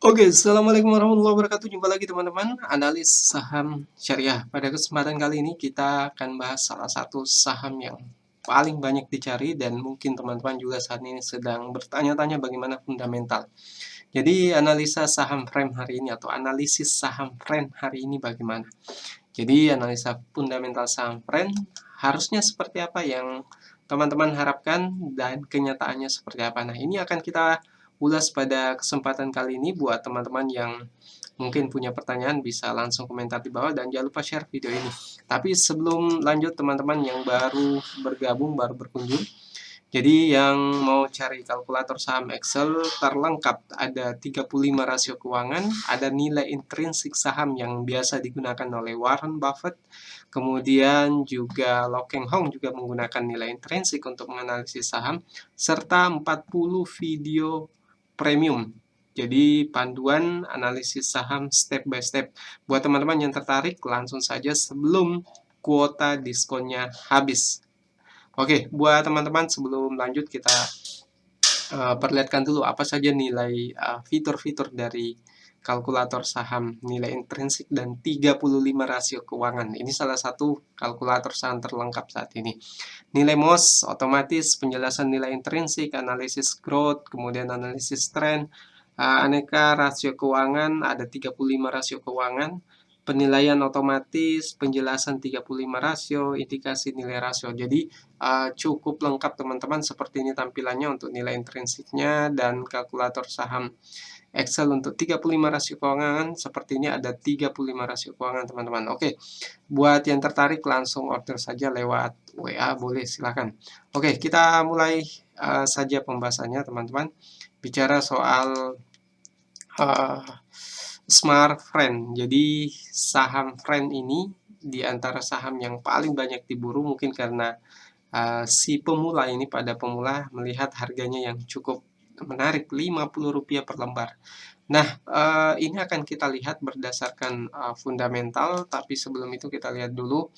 Oke, assalamualaikum warahmatullahi wabarakatuh. Jumpa lagi teman-teman, analis saham syariah. Pada kesempatan kali ini kita akan bahas salah satu saham yang paling banyak dicari dan mungkin teman-teman juga saat ini sedang bertanya-tanya bagaimana fundamental. Jadi analisa saham frame hari ini atau analisis saham frame hari ini bagaimana? Jadi analisa fundamental saham frame harusnya seperti apa yang teman-teman harapkan dan kenyataannya seperti apa. Nah, ini akan kita ulas pada kesempatan kali ini. Buat teman-teman yang mungkin punya pertanyaan bisa langsung komentar di bawah dan jangan lupa share video ini. Tapi sebelum lanjut teman-teman yang baru bergabung, baru berkunjung, jadi yang mau cari kalkulator saham Excel terlengkap, ada 35 rasio keuangan, ada nilai intrinsik saham yang biasa digunakan oleh Warren Buffett, kemudian juga Lo Keng Hong juga menggunakan nilai intrinsik untuk menganalisis saham, serta 40 video premium. Jadi panduan analisis saham step by step. Buat teman-teman yang tertarik, langsung saja sebelum kuota diskonnya habis. Oke, buat teman-teman sebelum lanjut kita perlihatkan dulu apa saja nilai fitur-fitur dari kalkulator saham, nilai intrinsik dan 35 rasio keuangan. Ini salah satu kalkulator saham terlengkap saat ini. Nilai MOS, otomatis penjelasan nilai intrinsik, analisis growth, kemudian analisis trend, aneka rasio keuangan, ada 35 rasio keuangan, penilaian otomatis, penjelasan 35 rasio, indikasi nilai rasio. Jadi cukup lengkap teman-teman, seperti ini tampilannya untuk nilai intrinsiknya dan kalkulator saham Excel untuk 35 rasio keuangan. Seperti ini ada 35 rasio keuangan teman-teman. Oke, buat yang tertarik langsung order saja lewat WA, boleh silakan. Oke, kita mulai saja pembahasannya teman-teman. Bicara soal uh, Smart Friend. Jadi saham Friend ini di antara saham yang paling banyak diburu, mungkin karena si pemula ini, pada pemula melihat harganya yang cukup menarik, Rp50 per lembar. Nah, ini akan kita lihat berdasarkan fundamental, tapi sebelum itu kita lihat dulu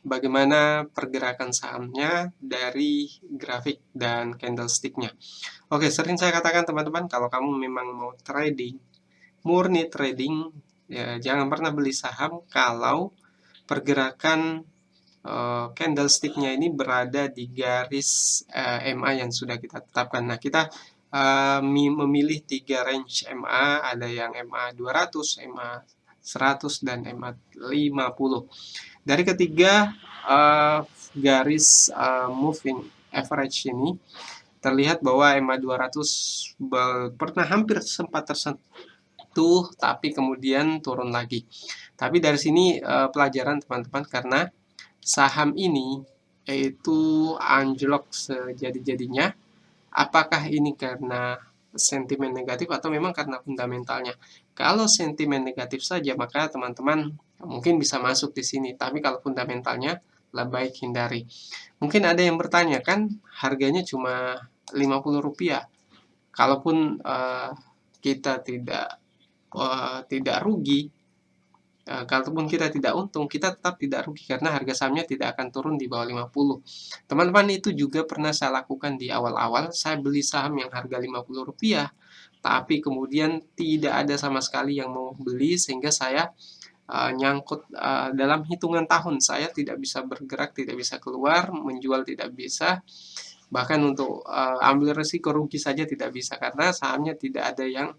bagaimana pergerakan sahamnya dari grafik dan candlestick-nya. Oke, sering saya katakan teman-teman, kalau kamu memang mau trading, murni trading, ya, jangan pernah beli saham kalau pergerakan candlestick-nya ini berada di garis MA yang sudah kita tetapkan. Nah, kita memilih 3 range MA, ada yang MA 200, MA 100, dan MA 50. Dari ketiga garis moving average ini, terlihat bahwa MA 200 pernah hampir sempat tersentuh, tapi kemudian turun lagi. Tapi dari sini pelajaran teman-teman, karena saham ini yaitu anjlok sejadi-jadinya. Apakah ini karena sentimen negatif atau memang karena fundamentalnya? Kalau sentimen negatif saja, maka teman-teman mungkin bisa masuk di sini. Tapi kalau fundamentalnya, lebih baik hindari. Mungkin ada yang bertanya, kan harganya cuma Rp50. Kalaupun kita tidak rugi, kalaupun kita tidak untung, kita tetap tidak rugi karena harga sahamnya tidak akan turun di bawah 50. Teman-teman, itu juga pernah saya lakukan di awal-awal. Saya beli saham yang harga Rp50, tapi kemudian tidak ada sama sekali yang mau beli, sehingga saya nyangkut dalam hitungan tahun. Saya tidak bisa bergerak, tidak bisa keluar, menjual tidak bisa, bahkan untuk ambil resiko rugi saja tidak bisa, karena sahamnya tidak ada yang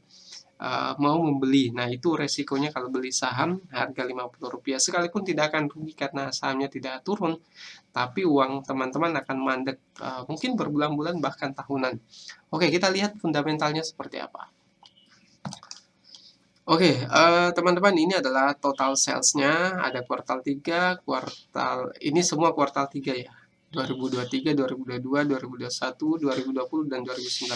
mau membeli. Nah, itu resikonya kalau beli saham harga Rp50, sekalipun tidak akan rugi karena sahamnya tidak turun, tapi uang teman-teman akan mandek mungkin berbulan-bulan bahkan tahunan. Oke, kita lihat fundamentalnya seperti apa. Oke, teman-teman, ini adalah total sales-nya. Ada kuartal 3, kuartal ini semua kuartal 3 ya. 2023, 2022, 2021, 2020, dan 2019.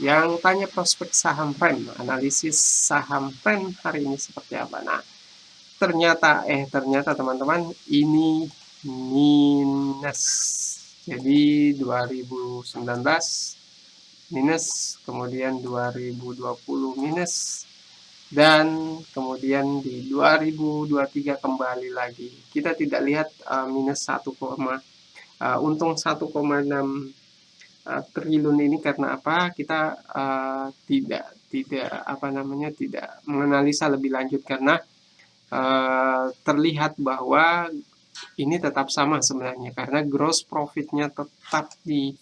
Yang tanya prospek saham Prime, analisis saham Prime hari ini seperti apa? Nah, ternyata teman-teman, ini minus. Jadi 2019 minus, kemudian 2020 minus, dan kemudian di 2023 kembali lagi. Kita tidak lihat minus 1, untung 1,6 triliun ini karena apa? Kita tidak apa namanya, tidak menganalisa lebih lanjut karena terlihat bahwa ini tetap sama sebenarnya karena gross profitnya tetap di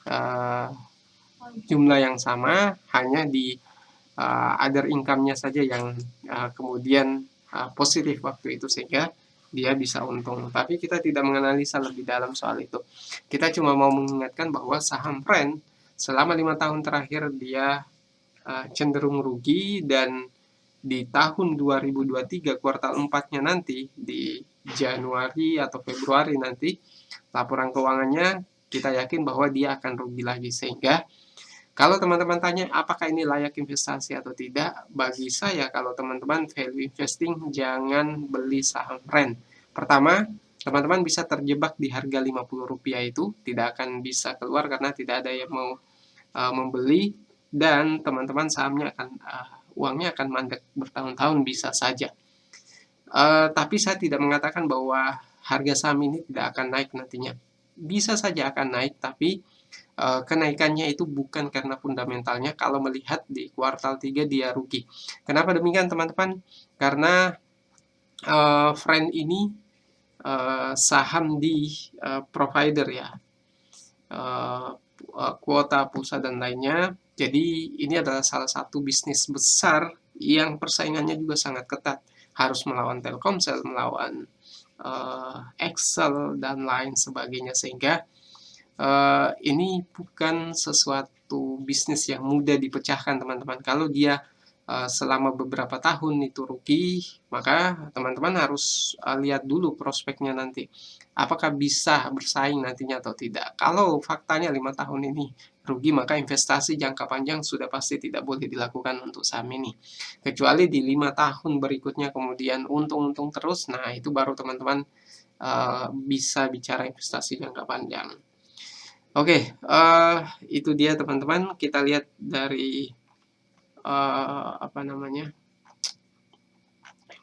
uh, jumlah yang sama, hanya di other income-nya saja yang kemudian positif waktu itu sehingga dia bisa untung. Tapi kita tidak menganalisa lebih dalam soal itu. Kita cuma mau mengingatkan bahwa saham Friend selama 5 tahun terakhir dia cenderung rugi, dan di tahun 2023 kuartal 4-nya nanti di Januari atau Februari nanti laporan keuangannya kita yakin bahwa dia akan rugi lagi. Sehingga kalau teman-teman tanya apakah ini layak investasi atau tidak, bagi saya kalau teman-teman value investing jangan beli saham Friend. Pertama, teman-teman bisa terjebak di harga Rp50 itu, tidak akan bisa keluar karena tidak ada yang mau membeli, dan teman-teman sahamnya akan uangnya akan mandek bertahun-tahun bisa saja. Tapi saya tidak mengatakan bahwa harga saham ini tidak akan naik nantinya. Bisa saja akan naik, tapi kenaikannya itu bukan karena fundamentalnya. Kalau melihat di kuartal 3 dia rugi. Kenapa demikian teman-teman? Karena Friend ini saham di provider ya, kuota, pulsa, dan lainnya. Jadi ini adalah salah satu bisnis besar yang persaingannya juga sangat ketat. Harus melawan Telkomsel, melawan Excel, dan lain sebagainya. Sehingga ini bukan sesuatu bisnis yang mudah dipecahkan teman-teman. Kalau dia selama beberapa tahun itu rugi, maka teman-teman harus lihat dulu prospeknya nanti. Apakah bisa bersaing nantinya atau tidak. Kalau faktanya 5 tahun ini rugi, maka investasi jangka panjang sudah pasti tidak boleh dilakukan untuk saham ini. Kecuali di 5 tahun berikutnya kemudian untung-untung terus, nah itu baru teman-teman bisa bicara investasi jangka panjang. Oke, itu dia teman-teman. Kita lihat dari apa namanya?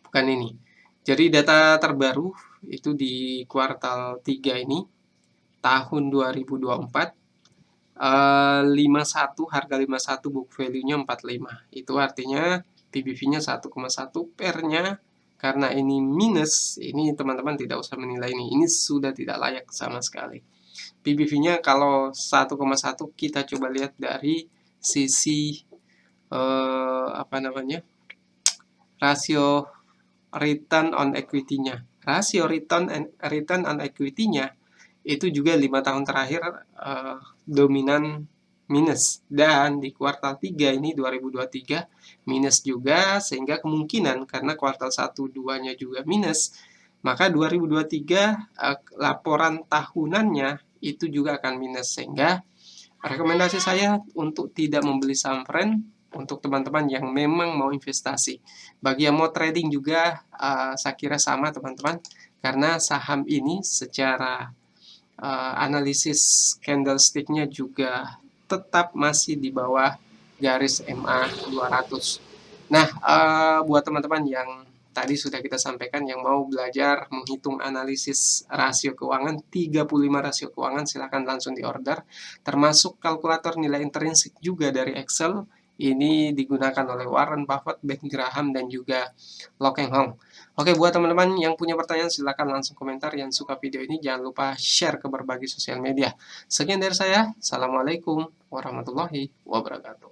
Bukan ini. Jadi data terbaru itu di kuartal 3 ini tahun 2024, 51, harga 51, book value-nya 45. Itu artinya PBV-nya 1,1, PER-nya karena ini minus, ini teman-teman tidak usah menilai ini. Ini sudah tidak layak sama sekali. PBV-nya kalau 1,1 kita coba lihat dari sisi apa namanya, rasio return on equity-nya. Rasio return on equity-nya itu juga 5 tahun terakhir dominan minus, dan di kuartal 3 ini 2023 minus juga, sehingga kemungkinan karena kuartal 1 2-nya juga minus, maka 2023 laporan tahunannya itu juga akan minus. Sehingga rekomendasi saya untuk tidak membeli saham Friend untuk teman-teman yang memang mau investasi. Bagi yang mau trading juga saya kira sama teman-teman, karena saham ini secara analisis candlestick-nya juga tetap masih di bawah garis MA 200. Nah, buat teman-teman yang tadi sudah kita sampaikan yang mau belajar menghitung analisis rasio keuangan, 35 rasio keuangan, silahkan langsung di order. Termasuk kalkulator nilai intrinsik juga dari Excel. Ini digunakan oleh Warren Buffett, Ben Graham, dan juga Lock and Hong. Oke, buat teman-teman yang punya pertanyaan silahkan langsung komentar. Yang suka video ini jangan lupa share ke berbagai sosial media. Sekian dari saya. Assalamualaikum warahmatullahi wabarakatuh.